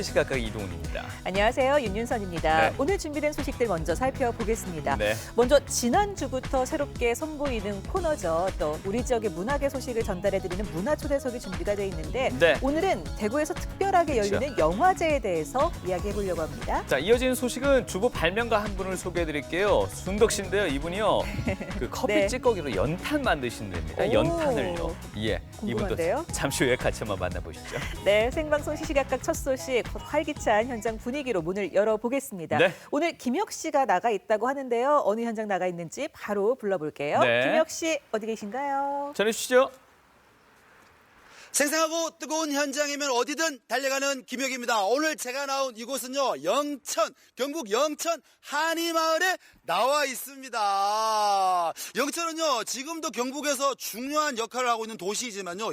시각각 이동훈입니다. 안녕하세요. 윤윤선입니다. 네. 오늘 준비된 소식들 먼저 살펴보겠습니다. 네. 먼저 지난주부터 새롭게 선보이는 코너죠. 또 우리 지역의 문화계 소식을 전달해드리는 문화초대석이 준비가 돼 있는데 네. 오늘은 대구에서 특별하게 그렇죠. 열리는 영화제에 대해서 이야기해보려고 합니다. 자, 이어지는 소식은 주부 발명가 한 분을 소개해드릴게요. 순덕 씨인데요. 이분이요. 그 커피 네. 찌꺼기로 연탄 만드신답니다. 오. 연탄을요. 예. 궁금한데요? 이분도 잠시 후에 같이 한번 만나보시죠. 네, 생방송 시시각각 첫 소식 활기찬 현장 분위기로 문을 열어보겠습니다. 네. 오늘 김혁 씨가 나가 있다고 하는데요. 어느 현장 나가 있는지 바로 불러볼게요. 네. 김혁 씨 어디 계신가요? 전해주시죠. 생생하고 뜨거운 현장이면 어디든 달려가는 김혁입니다. 오늘 제가 나온 이곳은요, 영천, 경북 영천 한이마을에 나와 있습니다. 영천은요, 지금도 경북에서 중요한 역할을 하고 있는 도시이지만요,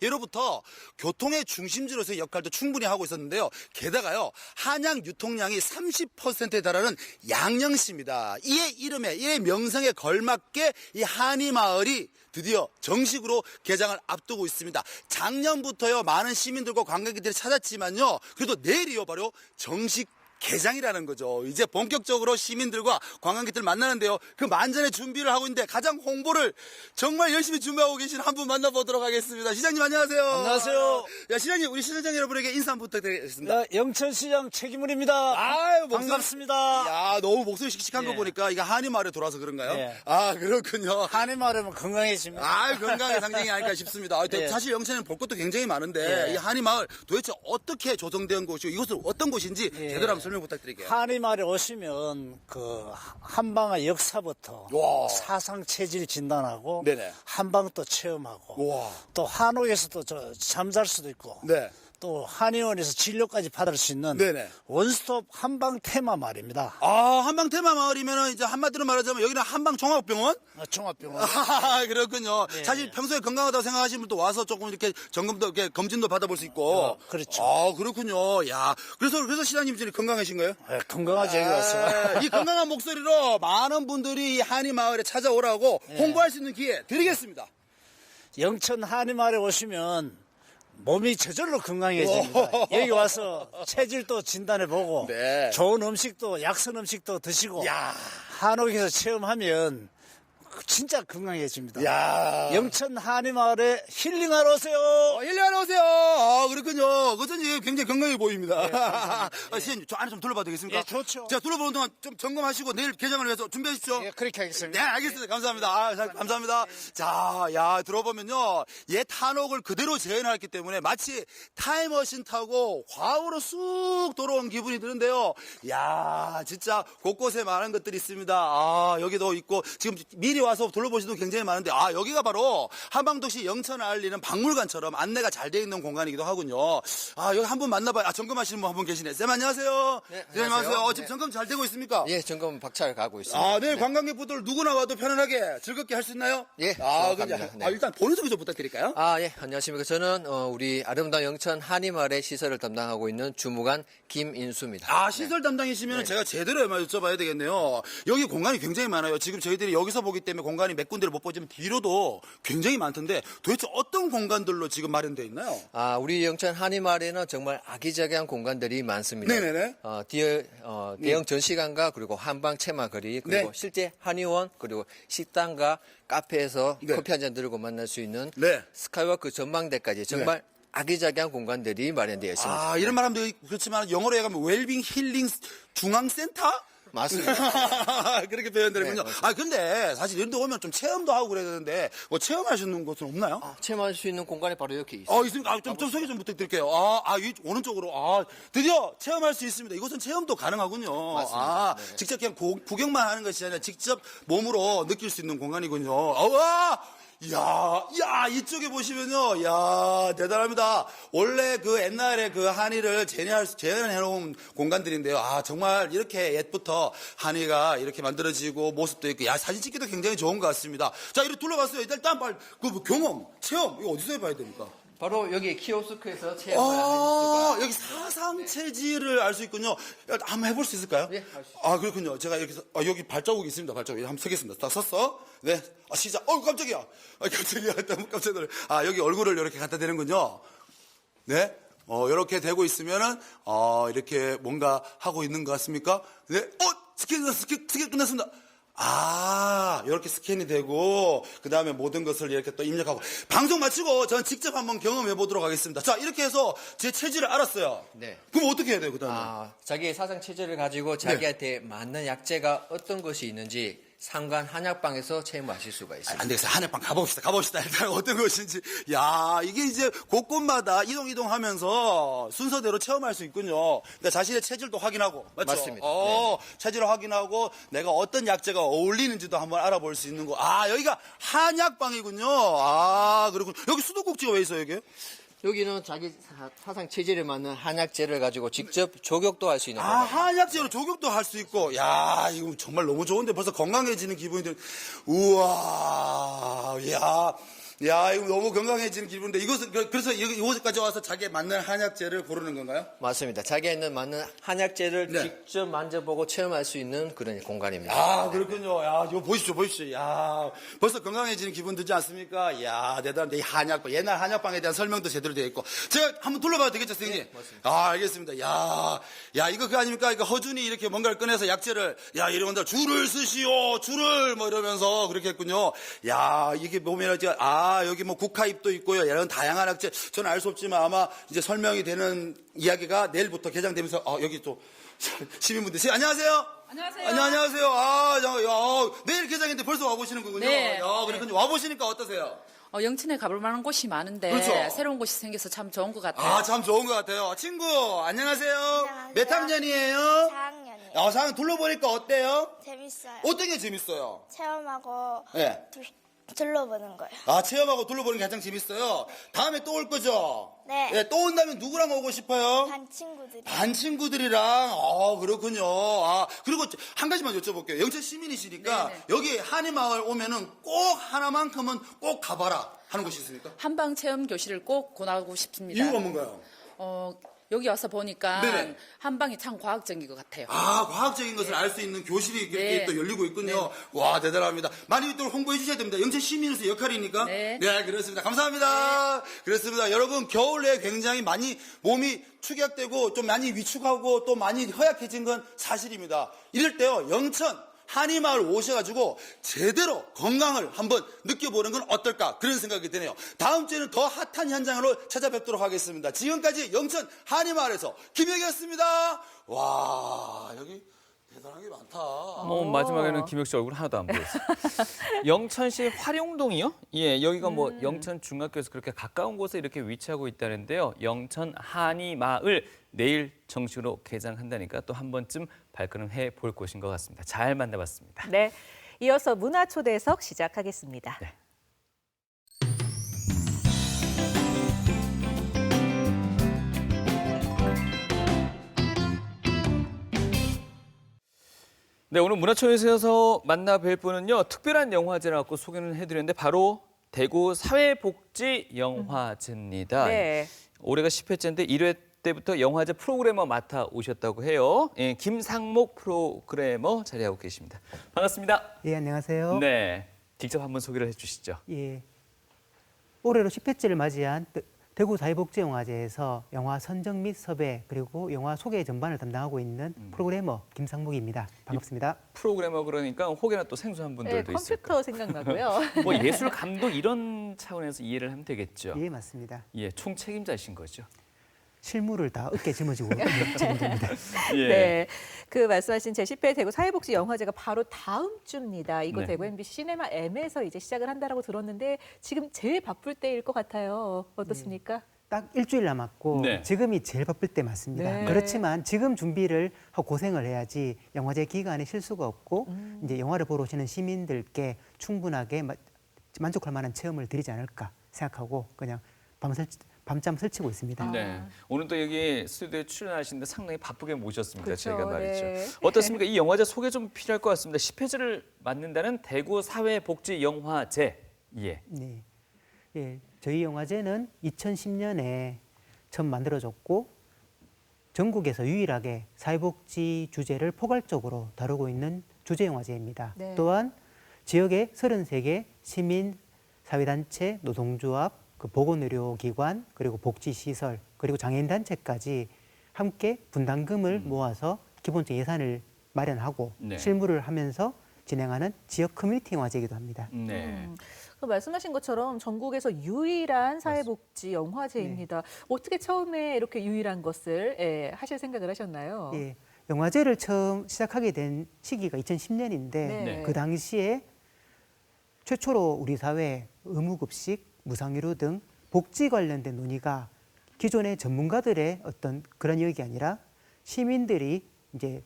예로부터 교통의 중심지로서의 역할도 충분히 하고 있었는데요. 게다가요, 한양 유통량이 30%에 달하는 양령시입니다. 이의 이름에, 이의 명성에 걸맞게 이 한이마을이 드디어 정식으로 개장을 앞두고 있습니다. 작년부터요, 많은 시민들과 관광객들이 찾았지만요, 그래도 내일이요, 바로 정식 개장이라는 거죠. 이제 본격적으로 시민들과 관광객들 만나는데요. 그 만전의 준비를 하고 있는데 가장 홍보를 정말 열심히 준비하고 계신 한 분 만나보도록 하겠습니다. 시장님 안녕하세요. 안녕하세요. 야, 시장님, 우리 시청자 여러분에게 인사 한번 부탁드리겠습니다. 영천시장 최기문입니다. 아유, 반갑습니다. 야, 너무 목소리 씩씩한 거 예. 보니까 이게 한이마을에 돌아서 그런가요? 예. 아, 그렇군요. 한해마을은 건강해집니다. 아, 건강의 상징이 아닐까 싶습니다. 예. 사실 영천에는 볼 것도 굉장히 많은데 예. 이 한이마을 도대체 어떻게 조성된 곳이고 이곳은 어떤 곳인지 예. 제대로 한번 설명 부탁드릴게요. 한해마을에 오시면 그 한방의 역사부터 와. 사상 체질 진단하고 네네. 한방 또 체험하고 와. 또 한옥에서도 잠잘 수도 있고 네. 또 한의원에서 진료까지 받을 수 있는 네네. 원스톱 한방 테마 마을입니다. 아, 한방 테마 마을이면은 이제 한마디로 말하자면 여기는 한방 종합병원? 종합병원. 아, 그렇군요. 네. 사실 평소에 건강하다고 생각하시는 분도 와서 조금 이렇게 점검도 이렇게 검진도 받아볼 수 있고. 그렇죠. 아, 그렇군요. 야, 그래서 시장님 지금 건강하신 거예요? 예, 건강하지 여기 왔어. 이 건강한 목소리로 많은 분들이 이 한이 마을에 찾아오라고 홍보할 수 있는 기회 드리겠습니다. 영천 한의마을에 오시면 몸이 저절로 건강해집니다. 여기 와서 체질도 진단해보고 네. 좋은 음식도 약선 음식도 드시고 야. 한옥에서 체험하면 진짜 건강해집니다. 야. 영천 한의마을에 힐링하러 오세요. 힐링하러 오세요. 아, 그렇군요. 그것은 이제 굉장히 건강해 보입니다. 시장님, 저 안에 좀 둘러봐도 되겠습니까? 예, 좋죠. 제가 둘러보는 동안 좀 점검하시고 내일 개장을 위해서 준비하십시오. 예, 그렇게 네, 하겠습니다. 알겠습니다. 감사합니다. 아, 감사합니다. 자, 야, 들어보면요. 옛 한옥을 그대로 재현했기 때문에 마치 타임머신 타고 과거로 쑥 돌아온 기분이 드는데요. 야, 진짜 곳곳에 많은 것들이 있습니다. 아, 여기도 있고, 지금 미리 와서 둘러보시도 굉장히 많은데, 아, 여기가 바로 한방도시 영천을 알리는 박물관처럼 안내가 잘 되어 있는 공간이기도 하군요. 아, 여기 한 분 만나봐요. 아, 점검하시는 분 한 분 계시네. 쌤, 안녕하세요. 네, 네, 안녕하세요. 안녕하세요. 지금 점검 잘 되고 있습니까? 예, 점검 박차를 가고 있습니다. 아, 네, 네. 관광객분들 누구나 와도 편안하게 즐겁게 할 수 있나요? 예, 아, 정확합니다. 그냥, 네. 일단 본인 소개 좀 부탁드릴까요? 아, 예, 안녕하십니까. 저는 우리 아름다운 영천 한이마을의 시설을 담당하고 있는 주무관 김인수입니다. 아, 시설 담당이시면 제가 제대로 여쭤봐야 되겠네요. 여기 공간이 굉장히 많아요. 지금 저희들이 여기서 보기 때문에 공간이 몇 군데를 못 보지만 뒤로도 굉장히 많던데 도대체 어떤 공간들로 지금 마련되어 있나요? 아, 우리 영천 한이마을에는 정말 아기자기한 공간들이 많습니다. 네네네. 대형 전시관과 그리고 한방 체마거리 그리고 네. 실제 한의원 그리고 식당과 카페에서 네. 커피 한 잔 들고 만날 수 있는 네. 스카이워크 전망대까지 정말 아기자기한 공간들이 마련되어 있습니다. 아, 이런 말하면 그렇지만 영어로 얘기하면 웰빙 힐링 중앙센터? 맞습니다. 그렇게 표현되는군요. 네, 아, 근데 사실 이런 데 오면 좀 체험도 하고 그래야 되는데 뭐 체험하시는 곳은 없나요? 체험할 수 있는 공간이 바로 여기 있습니다. 있습니다. 좀 소개 좀 부탁드릴게요. 이 오는 쪽으로. 드디어 체험할 수 있습니다. 이곳은 체험도 가능하군요. 맞습니다. 네. 직접 그냥 구경만 하는 것이 아니라 직접 몸으로 느낄 수 있는 공간이군요. 야, 이쪽에 보시면요. 야, 대단합니다. 원래 그 옛날에 그 한의를 재현해놓은 공간들인데요. 아, 정말 이렇게 옛부터 한의가 이렇게 만들어지고 모습도 있고, 야, 사진 찍기도 굉장히 좋은 것 같습니다. 자, 이렇게 둘러봤어요. 일단 빨리, 경험, 체험, 이거 어디서 해봐야 됩니까? 바로 여기 키오스크에서 체험을 하실 수가. 여기 사상 체질을 알 수 있군요. 한번 해볼 수 있을까요? 네, 할 수 아, 그렇군요. 제가 이렇게, 여기 발자국이 있습니다. 발자국. 한번 서겠습니다. 딱 섰어. 네. 시작. 깜짝이야. 깜짝이야. 너무 깜짝 놀래. 여기 얼굴을 이렇게 갖다 대는군요. 네. 이렇게 되고 있으면은 이렇게 뭔가 하고 있는 것 같습니까? 네, 스캔 끝났습니다. 이렇게 스캔이 되고, 그 다음에 모든 것을 이렇게 또 입력하고. 방송 마치고 전 직접 한번 경험해 보도록 하겠습니다. 자, 이렇게 해서 제 체질을 알았어요. 네. 그럼 어떻게 해야 돼요, 그 다음에? 자기의 사상 체질을 가지고 자기한테 맞는 약재가 어떤 것이 있는지 상관 한약방에서 체험하실 수가 있습니다. 안 되겠어요. 한약방 가봅시다. 일단 어떤 것인지. 야, 이게 이제 곳곳마다 이동하면서 순서대로 체험할 수 있군요. 그러니까 자신의 체질도 확인하고. 맞죠? 맞습니다. 체질을 확인하고 내가 어떤 약재가 어울리는지도 한번 알아볼 수 있는 거. 여기가 한약방이군요. 그렇군. 여기 수도꼭지가 왜 있어요, 여기? 여기는 자기 사상 체질에 맞는 한약재를 가지고 직접 조격도 할 수 있는 거예요. 한약재로 조격도 할 수 있고. 야, 이거 정말 너무 좋은데 벌써 건강해지는 기분이 들. 우와, 야, 이거 너무 건강해지는 기분인데 그래서 이곳까지 와서 자기에 맞는 한약재를 고르는 건가요? 맞습니다. 자기에 맞는 한약재를 네. 직접 만져보고 체험할 수 있는 그런 공간입니다. 그렇군요. 야, 이거 보십시오. 야, 벌써 건강해지는 기분 들지 않습니까? 야, 대단한데, 이 한약방, 옛날 한약방에 대한 설명도 제대로 되어 있고. 제가 한번 둘러봐도 되겠죠, 선생님? 네, 맞습니다. 알겠습니다. 야, 이거 그거 아닙니까? 이거 허준이 이렇게 뭔가를 꺼내서 약재를, 이러면서 줄을 쓰시오, 줄을, 이러면서 그렇게 했군요. 야, 이게 보면, 여기 국화잎도 있고요. 이런 다양한 약재. 저는 알 수 없지만 아마 이제 설명이 되는 이야기가 내일부터 개장되면서, 여기 또, 시민분들. 안녕하세요. 안녕하세요. 안녕하세요. 내일 개장인데 벌써 와보시는 거군요. 네. 그렇군요. 와보시니까 어떠세요? 영천에 가볼 만한 곳이 많은데 그렇죠. 새로운 곳이 생겨서 참 좋은 것 같아요. 참 좋은 것 같아요. 친구, 안녕하세요. 안녕하세요. 몇 학년이에요? 4학년이요. 4학년 둘러보니까 어때요? 재밌어요. 어떤 게 재밌어요? 체험하고 네. 둘러보는 거요. 체험하고 둘러보는 게 가장 재밌어요. 다음에 또 올 거죠? 네. 또 온다면 누구랑 오고 싶어요? 반 친구들이. 반 친구들이랑, 그렇군요. 그리고 한 가지만 여쭤볼게요. 영천 시민이시니까 네네. 여기 한의마을 오면은 꼭 하나만큼은 꼭 가봐라 하는 곳이 있습니까? 한방 체험 교실을 꼭 권하고 싶습니다. 이유가 뭔가요? 여기 와서 보니까 네네. 한방이 참 과학적인 것 같아요. 과학적인 것을 알 수 있는 교실이 이렇게 네. 또 열리고 있군요. 네. 와, 대단합니다. 많이 또 홍보해 주셔야 됩니다. 영천 시민으로서 역할이니까. 네. 그렇습니다. 감사합니다. 그렇습니다. 여러분, 겨울 내에 굉장히 많이 몸이 축약되고 좀 많이 위축하고 또 많이 허약해진 건 사실입니다. 이럴 때요, 영천 한의마을 오셔가지고 제대로 건강을 한번 느껴보는 건 어떨까 그런 생각이 드네요. 다음 주에는 더 핫한 현장으로 찾아뵙도록 하겠습니다. 지금까지 영천 한의마을에서 김혁이었습니다. 와, 여기 대단한 게 많다. 마지막에는 김혁 씨 얼굴 하나도 안 보였어요. 영천시 활용동이요? 여기가 영천 중학교에서 그렇게 가까운 곳에 이렇게 위치하고 있다는데요. 영천 한의마을 내일 정식으로 개장한다니까 또 한 번쯤 발걸음 해볼 곳인 것 같습니다. 잘 만나봤습니다. 네. 이어서 문화초대석 시작하겠습니다. 네. 네, 오늘 문화촌에서 만나뵐 분은요. 특별한 영화제를 갖고 소개를 해드렸는데 바로 대구 사회복지영화제입니다. 네. 올해가 10회째인데 1회 때부터 영화제 프로그래머 맡아 오셨다고 해요. 김상목 프로그래머 자리하고 계십니다. 반갑습니다. 예, 안녕하세요. 네, 직접 한번 소개를 해주시죠. 예. 올해로 10회째를 맞이한 대구 사회복지영화제에서 영화 선정 및 섭외 그리고 영화 소개 전반을 담당하고 있는 프로그래머 김상목입니다. 반갑습니다. 프로그래머 그러니까 혹여나 또 생소한 분들도 있을 컴퓨터 생각나고요. 거예요. 예술 감독 이런 차원에서 이해를 하면 되겠죠. 예, 맞습니다. 총 책임자이신 거죠. 실무를 다 어깨에 짊어지고 있는 책임집니다. 예. 네. 그 말씀하신 제10회 대구 사회복지 영화제가 바로 다음 주입니다. 이곳 네. 대구 MBC 시네마 M에서 이제 시작을 한다라고 들었는데 지금 제일 바쁠 때일 것 같아요. 어떻습니까? 딱 일주일 남았고 네. 지금이 제일 바쁠 때 맞습니다. 네. 그렇지만 지금 준비를 하고 고생을 해야지 영화제 기간에 실수가 없고 이제 영화를 보러 오시는 시민들께 충분하게 만족할 만한 체험을 드리지 않을까 생각하고 그냥 밤잠 설치고 있습니다. 네. 오늘 또 여기 스튜디오에 출연하시는데 상당히 바쁘게 모셨습니다. 그렇죠. 저희가 말이죠. 네. 어떻습니까? 이 영화제 소개 좀 필요할 것 같습니다. 10회제를 맞는다는 대구 사회복지영화제. 예. 네. 예, 저희 영화제는 2010년에 처음 만들어졌고 전국에서 유일하게 사회복지 주제를 포괄적으로 다루고 있는 주제 영화제입니다. 네. 또한 지역의 33개 시민 사회단체, 노동조합, 그 보건의료기관 그리고 복지시설 그리고 장애인 단체까지 함께 분담금을 모아서 기본적 예산을 마련하고 네. 실무를 하면서 진행하는 지역 커뮤니티 영화제이기도 합니다. 네. 그 말씀하신 것처럼 전국에서 유일한 사회복지 영화제입니다. 어떻게 처음에 이렇게 유일한 것을 하실 생각을 하셨나요? 예, 영화제를 처음 시작하게 된 시기가 2010년인데 네. 그 당시에 최초로 우리 사회에 의무급식, 무상유료 등 복지 관련된 논의가 기존의 전문가들의 어떤 그런 이야기 아니라 시민들이 이제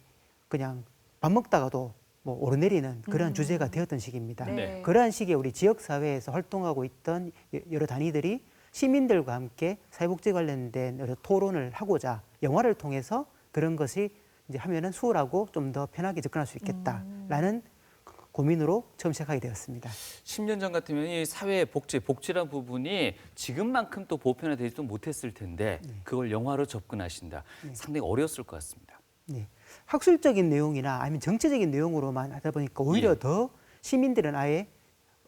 그냥 밥 먹다가도 뭐 오르내리는 그런 주제가 되었던 시기입니다. 네. 그러한 시기에 우리 지역 사회에서 활동하고 있던 여러 단위들이 시민들과 함께 사회복지 관련된 여러 토론을 하고자 영화를 통해서 그런 것이 이제 하면은 수월하고 좀 더 편하게 접근할 수 있겠다라는 고민으로 처음 시작하게 되었습니다. 10년 전 같으면 이 사회 복지란 부분이 지금만큼 또 보편화되지도 못했을 텐데 그걸 영화로 접근하신다. 상당히 어려웠을 것 같습니다. 네. 학술적인 내용이나 아니면 정치적인 내용으로만 하다 보니까 오히려 예. 더 시민들은 아예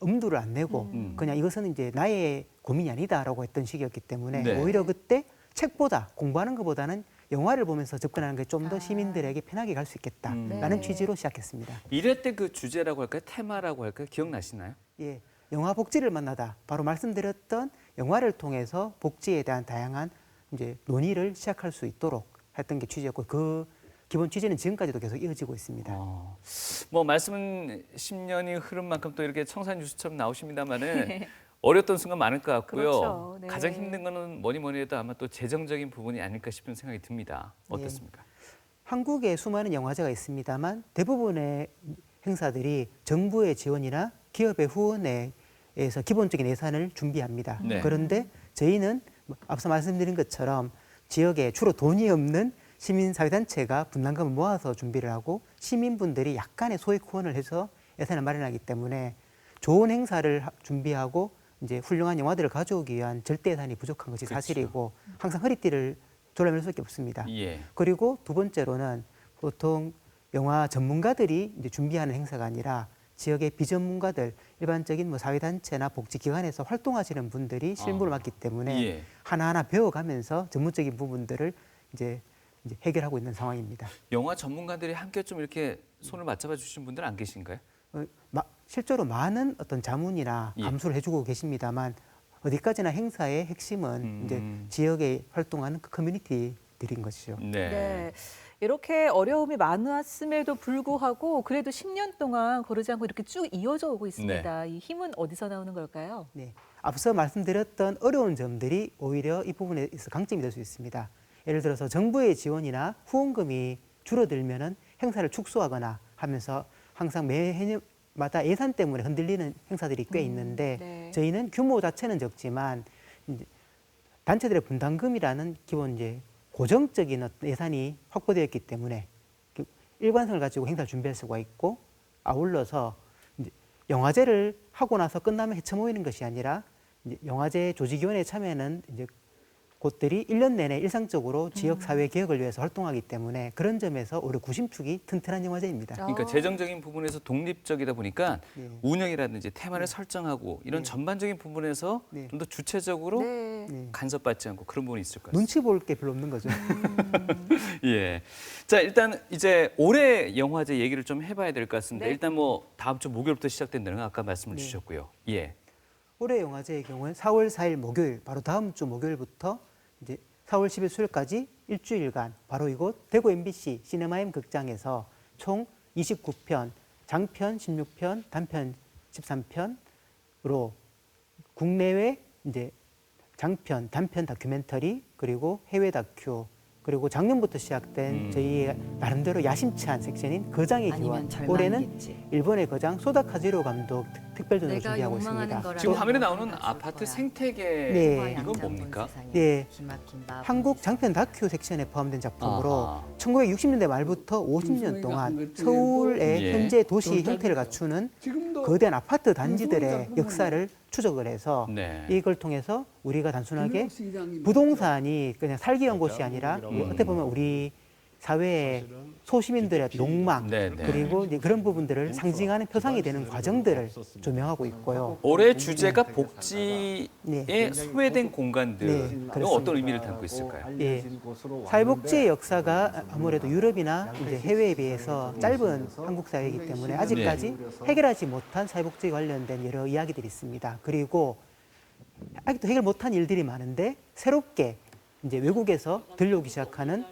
엄두를 안 내고 그냥 이것은 이제 나의 고민이 아니다라고 했던 시기였기 때문에 네. 오히려 그때 책보다 공부하는 것보다는 영화를 보면서 접근하는 게 좀 더 시민들에게 편하게 갈 수 있겠다라는 네. 취지로 시작했습니다. 이럴 때 그 주제라고 할까요? 테마라고 할까요? 기억나시나요? 예, 영화 복지를 만나다 바로 말씀드렸던 영화를 통해서 복지에 대한 다양한 이제 논의를 시작할 수 있도록 했던 게 취지였고 그 기본 취지는 지금까지도 계속 이어지고 있습니다. 뭐 말씀은 10년이 흐른 만큼 또 이렇게 청산 뉴스처럼 나오십니다만은 어려웠던 순간 많을 것 같고요. 그렇죠. 네. 가장 힘든 거는 뭐니 해도 아마 또 재정적인 부분이 아닐까 싶은 생각이 듭니다. 어떻습니까? 한국에 수많은 영화제가 있습니다만 대부분의 행사들이 정부의 지원이나 기업의 후원에 의해서 기본적인 예산을 준비합니다. 네. 그런데 저희는 앞서 말씀드린 것처럼 지역에 주로 돈이 없는 시민사회단체가 분담금을 모아서 준비를 하고 시민분들이 약간의 소액 후원을 해서 예산을 마련하기 때문에 좋은 행사를 준비하고 이제 훌륭한 영화들을 가져오기 위한 절대 예산이 부족한 것이 그렇죠. 사실이고 항상 허리띠를 졸라맬 수밖에 없습니다. 예. 그리고 두 번째로는 보통 영화 전문가들이 이제 준비하는 행사가 아니라 지역의 비전문가들, 일반적인 뭐 사회단체나 복지기관에서 활동하시는 분들이 실무를 맡기 때문에 예. 하나하나 배워가면서 전문적인 부분들을 이제 해결하고 있는 상황입니다. 영화 전문가들이 함께 좀 이렇게 손을 맞잡아 주신 분들 안 계신가요? 실제로 많은 어떤 자문이나 예. 감수를 해주고 계십니다만 어디까지나 행사의 핵심은 이제 지역에 활동하는 그 커뮤니티들인 것이죠. 네. 이렇게 어려움이 많았음에도 불구하고 그래도 10년 동안 거르지 않고 이렇게 쭉 이어져 오고 있습니다. 이 힘은 어디서 나오는 걸까요? 네, 앞서 말씀드렸던 어려운 점들이 오히려 이 부분에 있어 강점이 될 수 있습니다. 예를 들어서 정부의 지원이나 후원금이 줄어들면은 행사를 축소하거나 하면서 항상 매해마다 예산 때문에 흔들리는 행사들이 꽤 있는데 네. 저희는 규모 자체는 적지만 이제 단체들의 분담금이라는 기본 이제 고정적인 어떤 예산이 확보되었기 때문에 일관성을 가지고 행사를 준비할 수가 있고 아울러서 이제 영화제를 하고 나서 끝나면 헤쳐 모이는 것이 아니라 이제 영화제 조직위원회에 참여하는 이제 곳들이 1년 내내 일상적으로 지역 사회 개혁을 위해서 활동하기 때문에 그런 점에서 오히려 구심축이 튼튼한 영화제입니다. 그러니까 재정적인 부분에서 독립적이다 보니까 네. 운영이라든지 테마를 설정하고 이런 전반적인 부분에서 네. 좀 더 주체적으로 네. 네. 간섭받지 않고 그런 부분이 있을 것 같습니다. 눈치 볼 게 별로 없는 거죠. 예. 자, 일단 이제 올해 영화제 얘기를 좀 해봐야 될 것 같습니다. 네. 일단 뭐 다음 주 목요일부터 시작된다는 거 아까 말씀을 네. 주셨고요. 예. 올해 영화제의 경우는 4월 4일 목요일, 바로 다음 주 목요일부터 이제 4월 10일 수요일까지 일주일간 바로 이곳 대구 MBC 시네마임 극장에서 총 29편, 장편 16편, 단편 13편으로 국내외 이제 장편, 단편 다큐멘터리 그리고 해외 다큐 그리고 작년부터 시작된 저희의 나름대로 야심찬 섹션인 거장의 기원. 올해는 일본의 거장 소다 카지로 감독 특별전을 준비하고 있습니다. 지금 화면에 나오는 아파트 생태계 네. 이건 뭡니까? 네, 한국 장편 다큐 섹션에 포함된 작품으로 아하. 1960년대 말부터 50년 동안 서울의 예. 현재 도시 형태를 갖추는 거대한 아파트 단지들의 역사를 추적을 해서 네. 이걸 통해서 우리가 단순하게 부동산이 그냥 살기 위한 곳이 아니라 어떻게 보면 우리 사회의 소시민들의 욕망 네, 네. 그리고 이제 그런 부분들을 상징하는 표상이 되는 과정들을 조명하고 있고요. 올해 주제가 복지에 네. 소외된 공간들. 네, 이건 그렇습니다. 어떤 의미를 담고 있을까요? 예, 사회복지의 역사가 아무래도 유럽이나 이제 해외에 비해서 짧은 한국 사회이기 때문에 아직까지 해결하지 못한 사회복지 관련된 여러 이야기들이 있습니다. 그리고 아직도 해결 못한 일들이 많은데 새롭게 이제 외국에서 들려오기 시작하는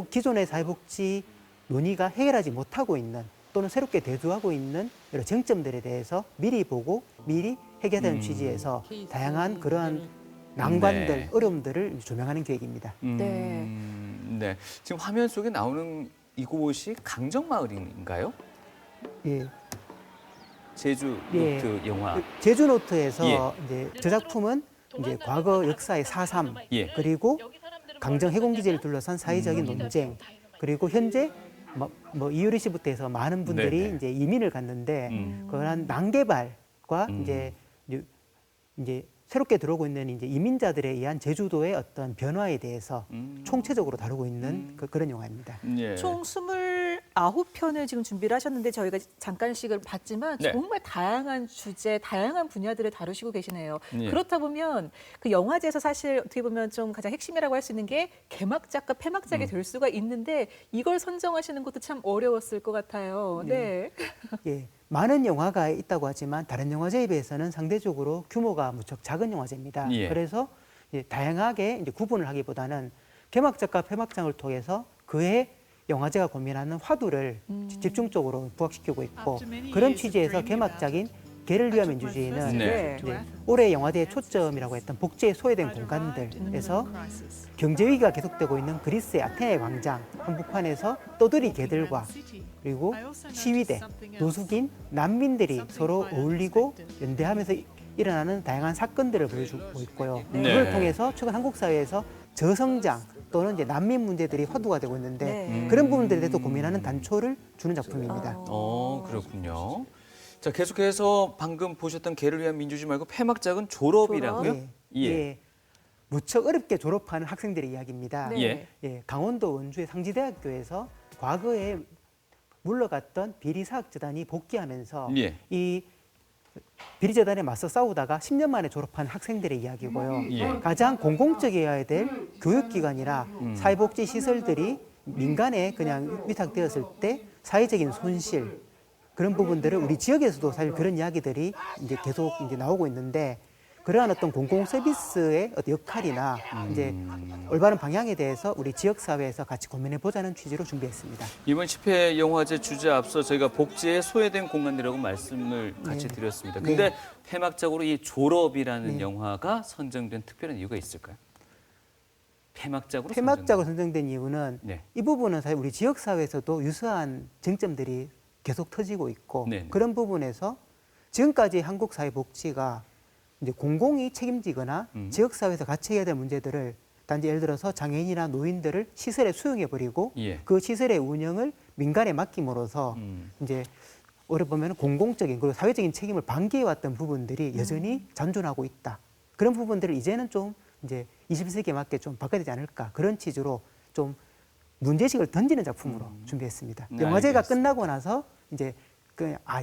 기존의 사회복지 논의가 해결하지 못하고 있는 또는 새롭게 대두하고 있는 여러 쟁점들에 대해서 미리 보고 미리 해결하는 취지에서 다양한 그러한 난관들, 네. 어려움들을 조명하는 계획입니다. 네. 지금 화면 속에 나오는 이곳이 강정마을인가요? 예. 제주 예. 노트 영화. 제주노트에서 이제 저 작품은 이제 과거 역사의 4.3 예. 그리고 강정 해공기지를 둘러싼 사회적인 논쟁 그리고 현재 뭐 이효리 씨부터 해서 많은 분들이 네네. 이제 이민을 갔는데 그러한 난개발과 이제 새롭게 들어오고 있는 이제 이민자들에 의한 제주도의 어떤 변화에 대해서 총체적으로 다루고 있는 그런 영화입니다. 예. 총 29편을 지금 준비를 하셨는데 저희가 잠깐씩을 봤지만 네. 정말 다양한 주제, 다양한 분야들을 다루시고 계시네요. 예. 그렇다 보면 그 영화제에서 사실 어떻게 보면 좀 가장 핵심이라고 할 수 있는 게 개막작과 폐막작이 될 수가 있는데 이걸 선정하시는 것도 참 어려웠을 것 같아요. 네. 예, 많은 영화가 있다고 하지만 다른 영화제에 비해서는 상대적으로 규모가 무척 작은 영화제입니다. 예. 그래서 이제 다양하게 이제 구분을 하기보다는 개막작과 폐막장을 통해서 그해 영화제가 고민하는 화두를 집중적으로 부각시키고 있고 그런 취지에서 개막작인 개를 위한 민주주의는 네. 이제 올해 영화제의 초점이라고 했던 복지에 소외된 공간들에서 경제 위기가 계속되고 있는 그리스의 아테네 광장 한복판에서 떠들이 개들과 그리고 시위대, 노숙인, 난민들이 서로 어울리고 연대하면서 일어나는 다양한 사건들을 보여주고 있고요. 네. 그걸 통해서 최근 한국 사회에서 저성장 또는 이제 난민 문제들이 화두가 되고 있는데 네. 그런 부분들에 대해서 고민하는 단초를 주는 작품입니다. 그렇군요. 자, 계속해서 방금 보셨던 개를 위한 민주주의 말고 폐막작은 졸업이라고요? 예. 무척 어렵게 졸업하는 학생들의 이야기입니다. 네. 예. 강원도 원주의 상지대학교에서 과거에 물러갔던 비리사학재단이 복귀하면서 예. 이 비리재단에 맞서 싸우다가 10년 만에 졸업한 학생들의 이야기고요. 예. 가장 공공적이어야 될 교육기관이나 사회복지 시설들이 민간에 그냥 위탁되었을 때 사회적인 손실 그런 부분들을 우리 지역에서도 사실 그런 이야기들이 이제 계속 이제 나오고 있는데 그러한 어떤 공공 서비스의 어떤 역할이나 이제 올바른 방향에 대해서 우리 지역 사회에서 같이 고민해 보자는 취지로 준비했습니다. 이번 10회 영화제 주제 앞서 저희가 복지에 소외된 공간이라고 말씀을 같이 드렸습니다. 근데 폐막작으로 이 졸업이라는 영화가 선정된 특별한 이유가 있을까요? 폐막작으로 선정된 이유는 네. 이 부분은 사실 우리 지역 사회에서도 유사한 쟁점들이 계속 터지고 있고 네네. 그런 부분에서 지금까지 한국 사회 복지가 이제 공공이 책임지거나 지역 사회에서 같이 해야 될 문제들을 단지 예를 들어서 장애인이나 노인들을 시설에 수용해 버리고 예. 그 시설의 운영을 민간에 맡김으로써 이제 오래 보면 공공적인 그리고 사회적인 책임을 방기해 왔던 부분들이 여전히 잔존하고 있다. 그런 부분들을 이제는 좀 이제 21세기에 맞게 좀 바꿔야 되지 않을까 그런 취지로 좀 문제식을 던지는 작품으로 준비했습니다. 네, 영화제가 알겠습니다. 끝나고 나서 이제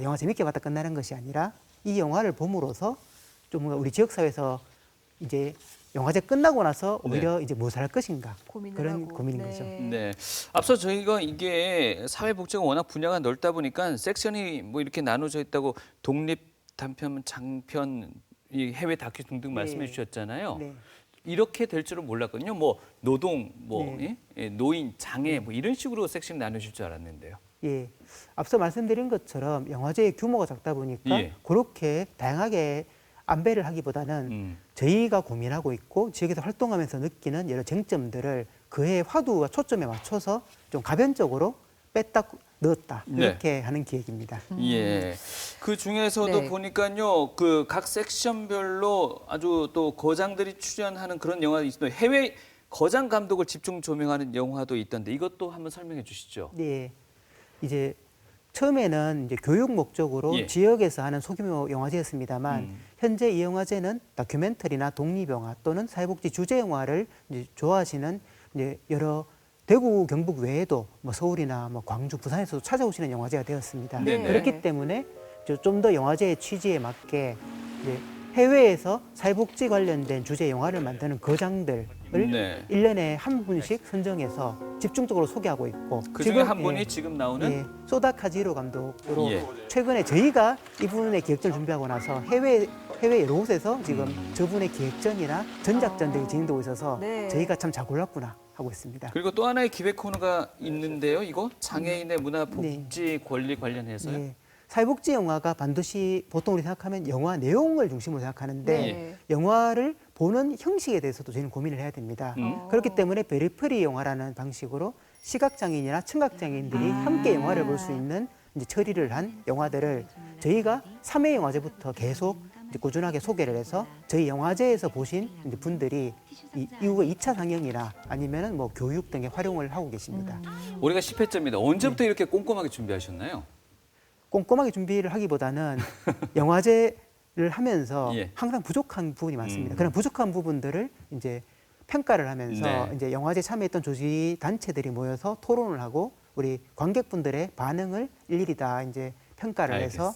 영화 재밌게 봤다 끝나는 것이 아니라 이 영화를 봄으로써 좀 뭔가 우리 지역 사회에서 이제 영화제 끝나고 나서 오히려 이제 무엇을 할 것인가 그런 하고. 고민인 네. 거죠. 네. 앞서 저희가 이게 사회복지가 워낙 분야가 넓다 보니까 섹션이 뭐 이렇게 나눠져 있다고 독립 단편, 장편, 이 해외 다큐 등등 말씀해 주셨잖아요. 네. 이렇게 될 줄은 몰랐거든요. 뭐 노동, 뭐 네. 예? 노인, 장애 뭐 이런 식으로 섹션 나누실 줄 알았는데요. 예, 앞서 말씀드린 것처럼 영화제의 규모가 작다 보니까 예. 그렇게 다양하게 안배를 하기보다는 저희가 고민하고 있고 지역에서 활동하면서 느끼는 여러 쟁점들을 그의 화두와 초점에 맞춰서 좀 가변적으로 뺐다 넣었다 네. 이렇게 하는 기획입니다. 예. 그 중에서도 네. 보니까요, 그 각 섹션별로 아주 또 거장들이 출연하는 그런 영화도 있어요. 해외 거장 감독을 집중 조명하는 영화도 있던데 이것도 한번 설명해 주시죠. 네, 이제 처음에는 이제 교육 목적으로 예. 지역에서 하는 소규모 영화제였습니다만 현재 이 영화제는 다큐멘터리나 독립영화 또는 사회복지 주제 영화를 이제 좋아하시는 이제 여러 대구, 경북 외에도 뭐 서울이나 뭐 광주, 부산에서도 찾아오시는 영화제가 되었습니다. 네네. 그렇기 때문에 좀 더 영화제의 취지에 맞게 이제 해외에서 사회복지 관련된 주제 영화를 만드는 거장들을 네. 1년에 한 분씩 선정해서 집중적으로 소개하고 있고 그중에 한 예, 분이 지금 나오는 예, 소다 카지로 감독으로 예. 최근에 저희가 이분의 기획전을 준비하고 나서 해외 여러 곳에서 지금 저분의 기획전이나 전작전 등이 진행되고 있어서 네. 저희가 참 잘 골랐구나 하고 있습니다. 그리고 또 하나의 기획 코너가 있는데요. 이거 장애인의 문화 복지 권리 관련해서요. 예. 사회복지 영화가 반드시 보통 우리 생각하면 영화 내용을 중심으로 생각하는데 네. 영화를 보는 형식에 대해서도 저희는 고민을 해야 됩니다. 그렇기 때문에 베리프리 영화라는 방식으로 시각장애인이나 청각장애인들이 함께 영화를 볼 수 있는 이제 처리를 한 영화들을 저희가 3회 영화제부터 계속 이제 꾸준하게 소개를 해서 저희 영화제에서 보신 이제 분들이 이후에 2차 상영이나 아니면은 뭐 교육 등에 활용을 하고 계십니다. 올해가 10회째입니다. 언제부터 이렇게 꼼꼼하게 준비하셨나요? 꼼꼼하게 준비를 하기보다는 영화제를 하면서 예. 항상 부족한 부분이 많습니다. 그런 부족한 부분들을 이제 평가를 하면서 네. 이제 영화제 참여했던 조직 단체들이 모여서 토론을 하고 우리 관객분들의 반응을 일일이 다 이제 평가를 해서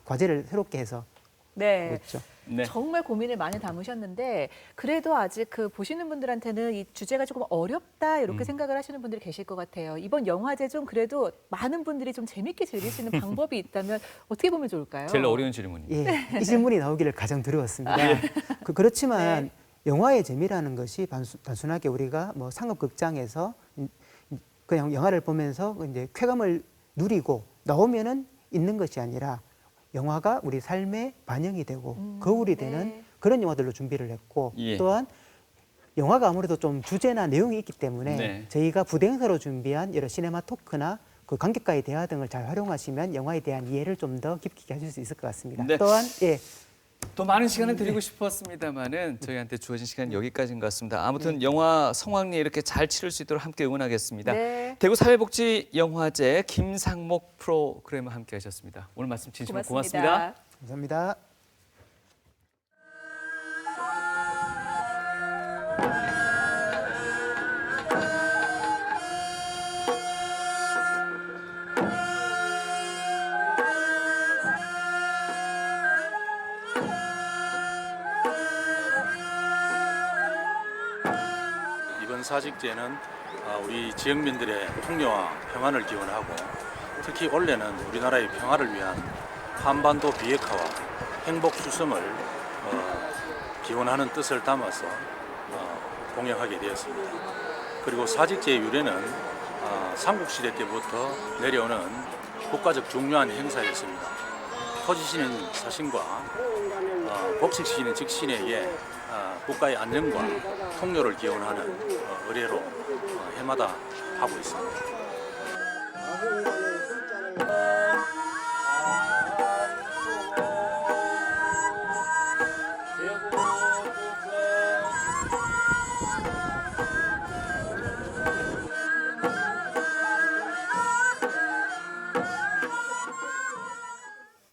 과제를 새롭게 해서 네. 그랬죠. 네. 정말 고민을 많이 담으셨는데 그래도 아직 그 보시는 분들한테는 이 주제가 조금 어렵다 이렇게 생각을 하시는 분들이 계실 것 같아요. 이번 영화제 좀 그래도 많은 분들이 좀 재밌게 즐길 수 있는 방법이 있다면 어떻게 보면 좋을까요? 제일 어려운 질문입니다. 이 질문이 나오기를 가장 두려웠습니다. 그렇지만 네. 영화의 재미라는 것이 단순하게 우리가 뭐 상업극장에서 그냥 영화를 보면서 이제 쾌감을 누리고 나오면은 있는 것이 아니라 영화가 우리 삶에 반영이 되고 거울이 되는 네. 그런 영화들로 준비를 했고 예. 또한 영화가 아무래도 좀 주제나 내용이 있기 때문에 네. 저희가 부대행사로 준비한 여러 시네마 토크나 그 관객과의 대화 등을 잘 활용하시면 영화에 대한 이해를 좀 더 깊게 하실 수 있을 것 같습니다. 네. 또한 더 많은 시간을 드리고 싶었습니다만은 저희한테 주어진 시간은 여기까지인 것 같습니다. 아무튼 영화 성황리 이렇게 잘 치를 수 있도록 함께 응원하겠습니다. 네. 대구 사회복지 영화제 김상목 프로그래머 함께 하셨습니다. 오늘 말씀 진심으로 고맙습니다. 감사합니다. 이번 사직제는 우리 지역민들의 풍요와 평안을 기원하고 특히 올해는 우리나라의 평화를 위한 한반도 비핵화와 행복 수성을 기원하는 뜻을 담아서 공연하게 되었습니다. 그리고 사직제의 유래는 삼국시대 때부터 내려오는 국가적 중요한 행사였습니다. 토지신인 사신과 복식신인 직신에게 국가의 안정과 통요를 기원하는 의례로 해마다 하고 있습니다.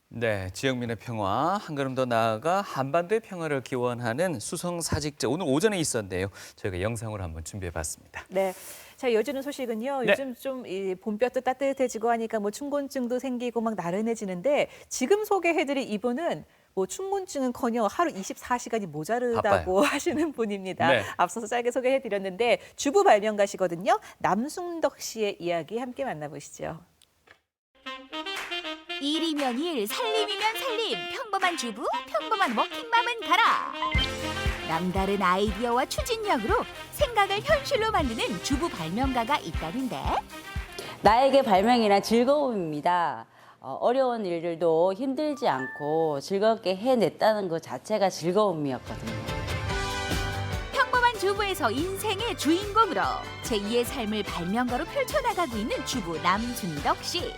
네, 지역민의 평화, 한 걸음 더 나아가 한반도의 평화를 기원하는 수성사직제 오늘 오전에 있었는데요. 저희가 영상으로 한번 준비해봤습니다. 네. 자, 이어지는 소식은요. 네. 요즘 좀 이 봄볕도 따뜻해지고 하니까 뭐 춘곤증도 생기고 막 나른해지는데 지금 소개해드릴 이분은 뭐 춘곤증은커녕 하루 24시간이 모자르다고 하시는 분입니다. 네. 앞서서 짧게 소개해드렸는데 주부 발명가시거든요. 남순덕 씨의 이야기 함께 만나보시죠. 일이면 일, 살림이면 살림, 평범한 주부, 평범한 워킹맘은 가라. 남다른 아이디어와 추진력으로 생각을 현실로 만드는 주부 발명가가 있다는데 나에게 발명이란 즐거움입니다. 어려운 일들도 힘들지 않고 즐겁게 해냈다는 것 자체가 즐거움이었거든요. 평범한 주부에서 인생의 주인공으로 제2의 삶을 발명가로 펼쳐나가고 있는 주부 남순덕 씨.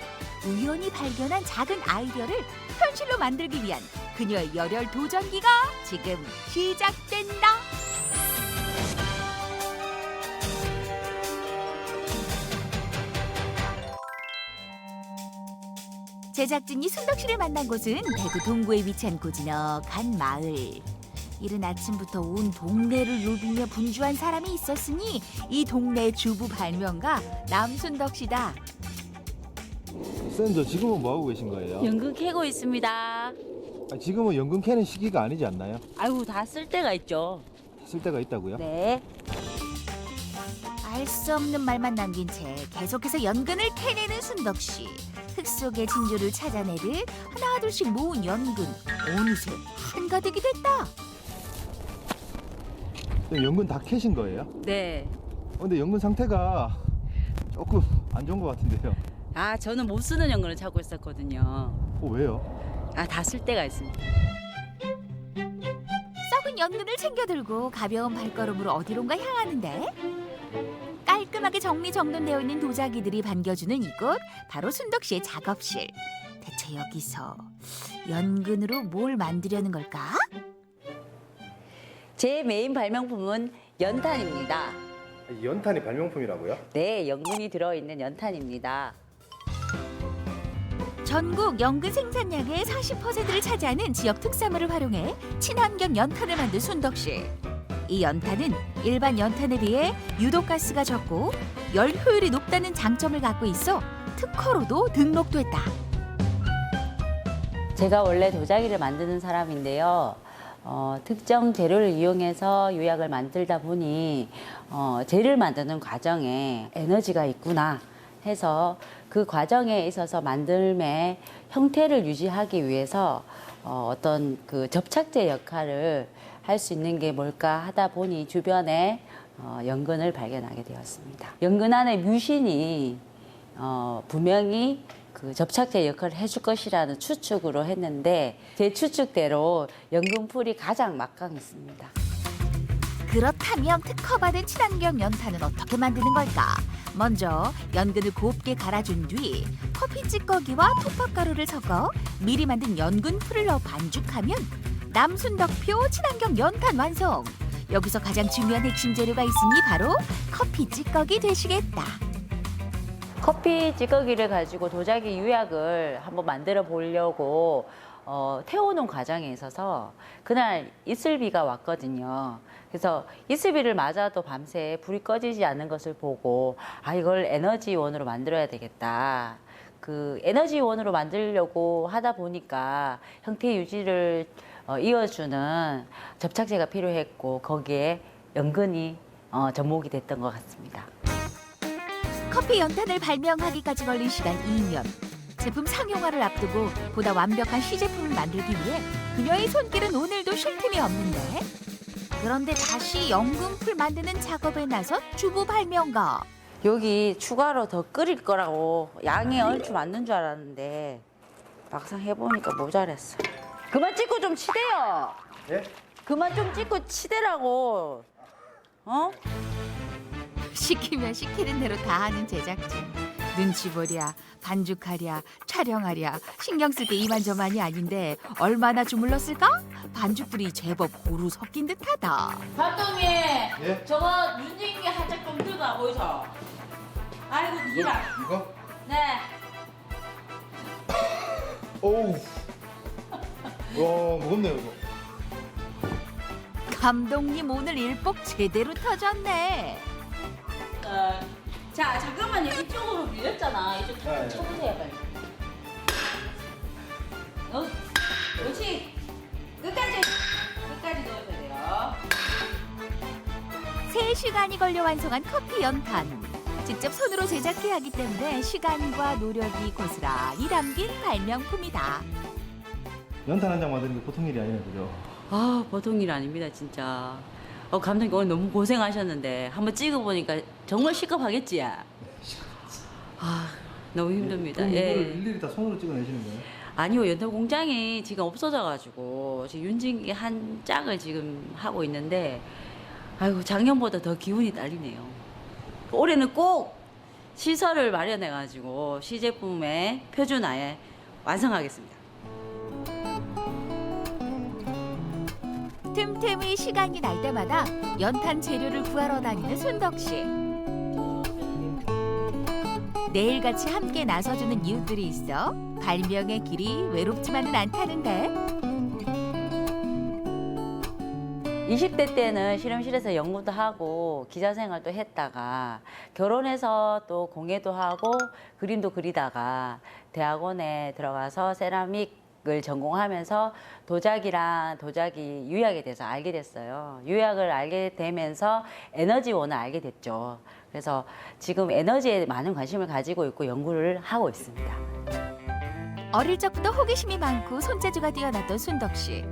우연히 발견한 작은 아이디어를 현실로 만들기 위한 그녀의 열혈 도전기가 지금 시작된다. 제작진이 순덕 씨를 만난 곳은 대구 동구에 위치한 고즈넉한 마을. 이른 아침부터 온 동네를 누비며 분주한 사람이 있었으니 이 동네 주부 발명가 남순덕 씨다. 쌤, 지금은 뭐 하고 계신 거예요? 연근 캐고 있습니다. 지금은 연근 캐는 시기가 아니지 않나요? 아이고 다 쓸 때가 있죠. 쓸 때가 있다고요? 네. 알 수 없는 말만 남긴 채 계속해서 연근을 캐내는 순덕 씨. 흙 속의 진주를 찾아내듯 하나둘씩 모은 연근. 어느새 한가득이 됐다. 쌤, 연근 다 캐신 거예요? 네. 근데 연근 상태가 조금 안 좋은 것 같은데요. 아 저는 못 쓰는 연근을 찾고 있었거든요. 왜요? 아 다 쓸 때가 있습니다. 썩은 연근을 챙겨 들고 가벼운 발걸음으로 어디론가 향하는데 깔끔하게 정리정돈되어 있는 도자기들이 반겨주는 이곳 바로 순덕 씨의 작업실. 대체 여기서 연근으로 뭘 만들려는 걸까? 제 메인 발명품은 연탄입니다. 연탄이 발명품이라고요? 네, 연근이 들어있는 연탄입니다. 전국 연근 생산량의 40%를 차지하는 지역 특산물을 활용해 친환경 연탄을 만든 순덕 씨. 이 연탄은 일반 연탄에 비해 유독가스가 적고 열 효율이 높다는 장점을 갖고 있어 특허로도 등록됐다. 제가 원래 도자기를 만드는 사람인데요. 특정 재료를 이용해서 유약을 만들다 보니 재를 만드는 과정에 에너지가 있구나 해서 그 과정에 있어서 만듦의 형태를 유지하기 위해서 어떤 그 접착제 역할을 할 수 있는 게 뭘까 하다 보니 주변에 연근을 발견하게 되었습니다. 연근 안에 뮤신이 분명히 그 접착제 역할을 해줄 것이라는 추측으로 했는데 제 추측대로 연근풀이 가장 막강했습니다. 그렇다면 특허받은 친환경 연탄은 어떻게 만드는 걸까? 먼저 연근을 곱게 갈아준 뒤 커피 찌꺼기와 톱밥가루를 섞어 미리 만든 연근풀을 넣어 반죽하면 남순덕표 친환경 연탄 완성! 여기서 가장 중요한 핵심 재료가 있으니 바로 커피 찌꺼기 되시겠다. 커피 찌꺼기를 가지고 도자기 유약을 한번 만들어 보려고 태우는 과정에 있어서 그날 이슬비가 왔거든요. 그래서 이슬비를 맞아도 밤새 불이 꺼지지 않는 것을 보고 이걸 에너지원으로 만들어야 되겠다. 그 에너지원으로 만들려고 하다 보니까 형태 유지를 이어주는 접착제가 필요했고 거기에 연근이 접목이 됐던 것 같습니다. 커피 연탄을 발명하기까지 걸린 시간 2년. 제품 상용화를 앞두고 보다 완벽한 시제품을 만들기 위해 그녀의 손길은 오늘도 쉴 틈이 없는데 그런데 다시 연근풀 만드는 작업에 나선 주부 발명가. 여기 추가로 더 끓일 거라고 양이 얼추 맞는 줄 알았는데 막상 해보니까 모자랐어. 그만 찍고 좀 치대요. 예? 그만 좀 찍고 치대라고. 시키면 시키는 대로 다 하는 제작진. 눈치 보랴, 반죽하랴, 촬영하랴 신경 쓸 게 이만저만이 아닌데 얼마나 주물렀을까? 반죽들이 제법 고루 섞인 듯하다. 감독님, 예? 저거 윤진이 살짝 좀 들고 와 보이소. 아이고 니라. 이거? 네. 오우. 와, 무겁네요, 이거. 감독님 오늘 일복 제대로 터졌네. 자 잠깐만요. 이쪽으로 밀렸잖아. 이쪽 네. 쳐보세요 빨리. 그렇지. 끝까지 넣으셔야 돼요. 3시간이 걸려 완성한 커피 연탄. 직접 손으로 제작해야 하기 때문에 시간과 노력이 고스란히 담긴 발명품이다. 연탄 한 장 만드는 게 보통 일이 아니에요, 그죠? 아 보통 일 아닙니다 진짜. 감독님 오늘 너무 고생하셨는데 한번 찍어보니까 정말 시급하겠지? 너무 힘듭니다. 그럼 예. 이걸 일일이 다 손으로 찍어내시는 거예요? 아니요, 연탄 공장이 지금 없어져가지고 지금 윤진기 한 짝을 지금 하고 있는데, 아이고 작년보다 더 기운이 딸리네요. 올해는 꼭 시설을 마련해가지고 시제품의 표준화에 완성하겠습니다. 틈틈이 시간이 날 때마다 연탄 재료를 구하러 다니는 순덕 씨. 매일같이 함께 나서주는 이웃들이 있어 발명의 길이 외롭지만은 않다는데 20대 때는 실험실에서 연구도 하고 기자 생활도 했다가 결혼해서 또 공예도 하고 그림도 그리다가 대학원에 들어가서 세라믹을 전공하면서 도자기랑 도자기 유약에 대해서 알게 됐어요. 유약을 알게 되면서 에너지원을 알게 됐죠. 그래서 지금 에너지에 많은 관심을 가지고 있고 연구를 하고 있습니다. 어릴 적부터 호기심이 많고 손재주가 뛰어났던 순덕 씨.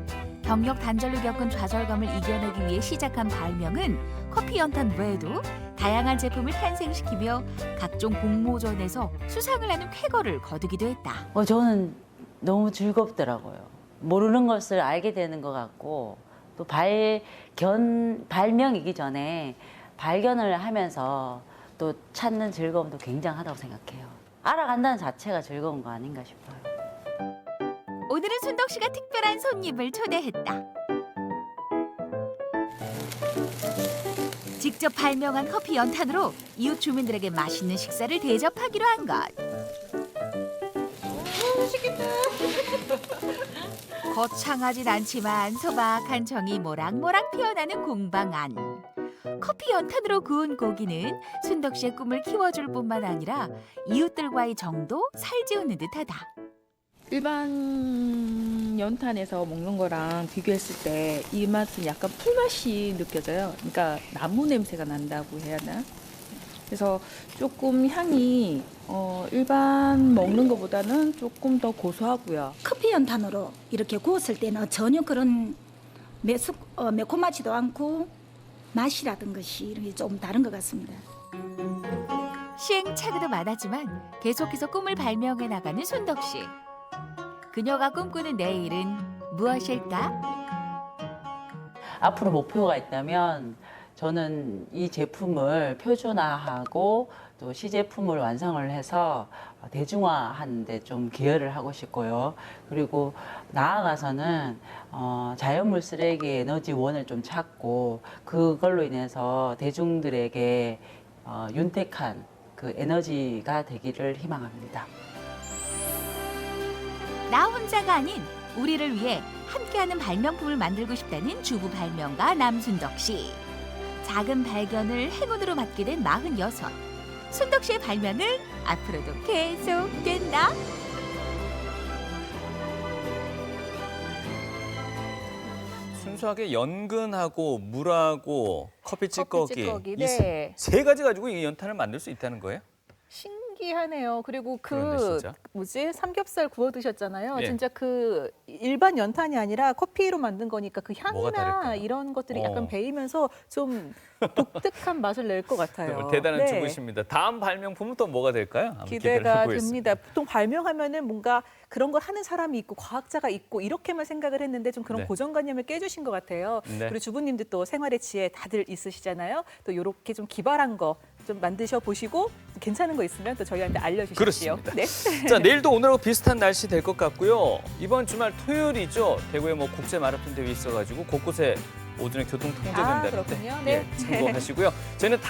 경력 단절로 겪은 좌절감을 이겨내기 위해 시작한 발명은 커피 연탄 외에도 다양한 제품을 탄생시키며 각종 공모전에서 수상을 하는 쾌거를 거두기도 했다. 저는 너무 즐겁더라고요. 모르는 것을 알게 되는 것 같고 또 발명이기 전에 발견을 하면서 또 찾는 즐거움도 굉장하다고 생각해요. 알아간다는 자체가 즐거운 거 아닌가 싶어요. 오늘은 순덕 씨가 특별한 손님을 초대했다. 직접 발명한 커피 연탄으로 이웃 주민들에게 맛있는 식사를 대접하기로 한 것. 맛있겠다. 거창하진 않지만 소박한 정이 모락모락 피어나는 공방 안. 커피 연탄으로 구운 고기는 순덕 씨의 꿈을 키워줄 뿐만 아니라 이웃들과의 정도 살지우는 듯하다. 일반 연탄에서 먹는 거랑 비교했을 때 이 맛은 약간 풀맛이 느껴져요. 그러니까 나무 냄새가 난다고 해야 하나? 그래서 조금 향이 일반 먹는 것보다는 조금 더 고소하고요. 커피 연탄으로 이렇게 구웠을 때는 전혀 그런 매콤하지도 않고 맛이라든 것이 이렇게 좀 다른 것 같습니다. 시행착오도 많았지만 계속해서 꿈을 발명해 나가는 순덕 씨. 그녀가 꿈꾸는 내일은 무엇일까? 앞으로 목표가 있다면 저는 이 제품을 표준화하고 또 시제품을 완성을 해서 대중화하는 데 좀 기여를 하고 싶고요. 그리고 나아가서는 자연물 쓰레기 에너지원을 좀 찾고 그걸로 인해서 대중들에게 윤택한 그 에너지가 되기를 희망합니다. 나 혼자가 아닌 우리를 위해 함께하는 발명품을 만들고 싶다는 주부 발명가 남순덕 씨. 작은 발견을 행운으로 맞게 된 46. 순덕 씨의 발명은 앞으로도 계속된다. 순수하게 연근하고 물하고 커피 찌꺼기 네. 이 세 가지 가지고 이 연탄을 만들 수 있다는 거예요? 신기하네요. 그리고 그런데 진짜? 삼겹살 구워 드셨잖아요. 예. 진짜 그 일반 연탄이 아니라 커피로 만든 거니까 그 뭐가 향이나 다를까요? 이런 것들이 약간 배이면서 좀 독특한 맛을 낼 것 같아요. 대단한 네. 주부십니다. 다음 발명품은 또 뭐가 될까요? 한번 기대를 기대가 하고 됩니다. 있습니다. 보통 발명하면은 뭔가 그런 걸 하는 사람이 있고 과학자가 있고 이렇게만 생각을 했는데 좀 그런 네. 고정관념을 깨주신 것 같아요. 네. 그리고 주부님도 또 생활의 지혜 다들 있으시잖아요. 또 이렇게 좀 기발한 거 좀 만드셔 보시고 괜찮은 거 있으면 또 저희한테 알려주십시오. 그렇습니다. 네. 자, 내일도 오늘하고 비슷한 날씨 될 것 같고요. 이번 주말 토요일이죠. 대구에 뭐 국제 마라톤 대회 있어가지고 곳곳에 오전에 교통 통제된다는데 그렇군요. 네. 참고하시고요. 저희는